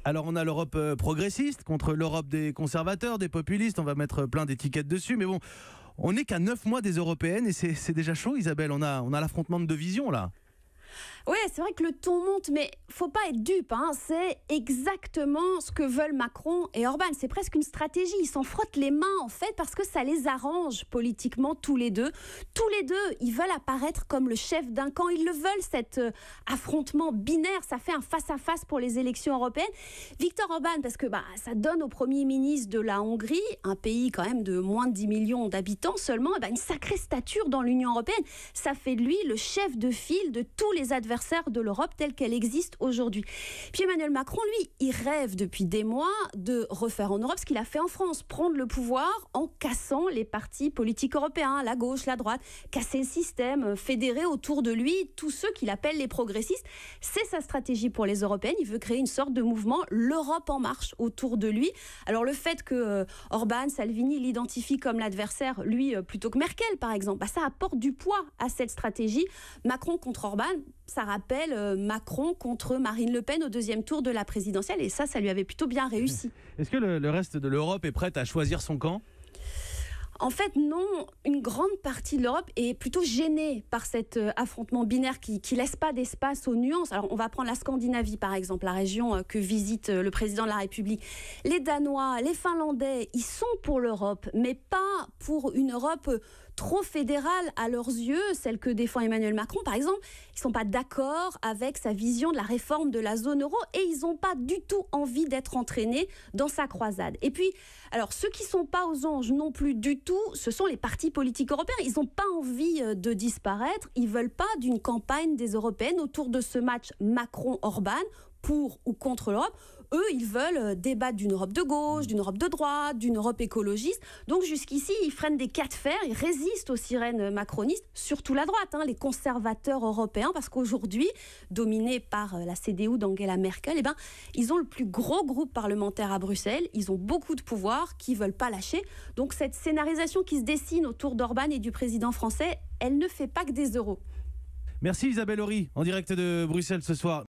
Alors on a l'Europe progressiste contre l'Europe des conservateurs, des populistes, on va mettre plein d'étiquettes dessus, mais bon, on n'est qu'à 9 mois des européennes et c'est déjà chaud, Isabelle, on a l'affrontement de deux visions là. Ouais, c'est vrai que le ton monte, mais faut pas être dupe, hein. C'est exactement ce que veulent Macron et Orban. C'est presque une stratégie. Ils s'en frottent les mains, en fait, parce que ça les arrange politiquement tous les deux. Tous les deux, ils veulent apparaître comme le chef d'un camp. Ils le veulent, cet affrontement binaire. Ça fait un face-à-face pour les élections européennes. Viktor Orban, parce que ça donne au Premier ministre de la Hongrie, un pays quand même de moins de 10 millions d'habitants seulement, une sacrée stature dans l'Union européenne. Ça fait de lui le chef de file de tous les adversaires de l'Europe telle qu'elle existe aujourd'hui. Puis Emmanuel Macron, lui, il rêve depuis des mois de refaire en Europe ce qu'il a fait en France, prendre le pouvoir en cassant les partis politiques européens, la gauche, la droite, casser le système, fédérer autour de lui tous ceux qu'il appelle les progressistes. C'est sa stratégie pour les européennes. Il veut créer une sorte de mouvement, l'Europe en marche, autour de lui. Alors le fait que Orban, Salvini l'identifie comme l'adversaire, lui, plutôt que Merkel, par exemple, ça apporte du poids à cette stratégie. Macron contre Orban, ça rappelle Macron contre Marine Le Pen au deuxième tour de la présidentielle, et ça lui avait plutôt bien réussi. Est-ce que le reste de l'Europe est prête à choisir son camp ? En fait, non. Une grande partie de l'Europe est plutôt gênée par cet affrontement binaire qui laisse pas d'espace aux nuances. Alors, on va prendre la Scandinavie, par exemple, la région que visite le président de la République. Les Danois, les Finlandais, ils sont pour l'Europe, mais pas pour une Europe trop fédérale à leurs yeux, celle que défend Emmanuel Macron, par exemple. Ils ne sont pas d'accord avec sa vision de la réforme de la zone euro et ils n'ont pas du tout envie d'être entraînés dans sa croisade. Et puis, alors, ceux qui ne sont pas aux anges non plus du tout, ce sont les partis politiques européens. Ils n'ont pas envie de disparaître. Ils ne veulent pas d'une campagne des européennes autour de ce match Macron-Orban, pour ou contre l'Europe. Eux, ils veulent débattre d'une Europe de gauche, d'une Europe de droite, d'une Europe écologiste. Donc jusqu'ici, ils freinent des cas de fer, ils résistent aux sirènes macronistes, surtout la droite, les conservateurs européens, parce qu'aujourd'hui, dominés par la CDU d'Angela Merkel, ils ont le plus gros groupe parlementaire à Bruxelles, ils ont beaucoup de pouvoir qu'ils ne veulent pas lâcher. Donc cette scénarisation qui se dessine autour d'Orban et du président français, elle ne fait pas que des euros. Merci Isabelle Horry, en direct de Bruxelles ce soir.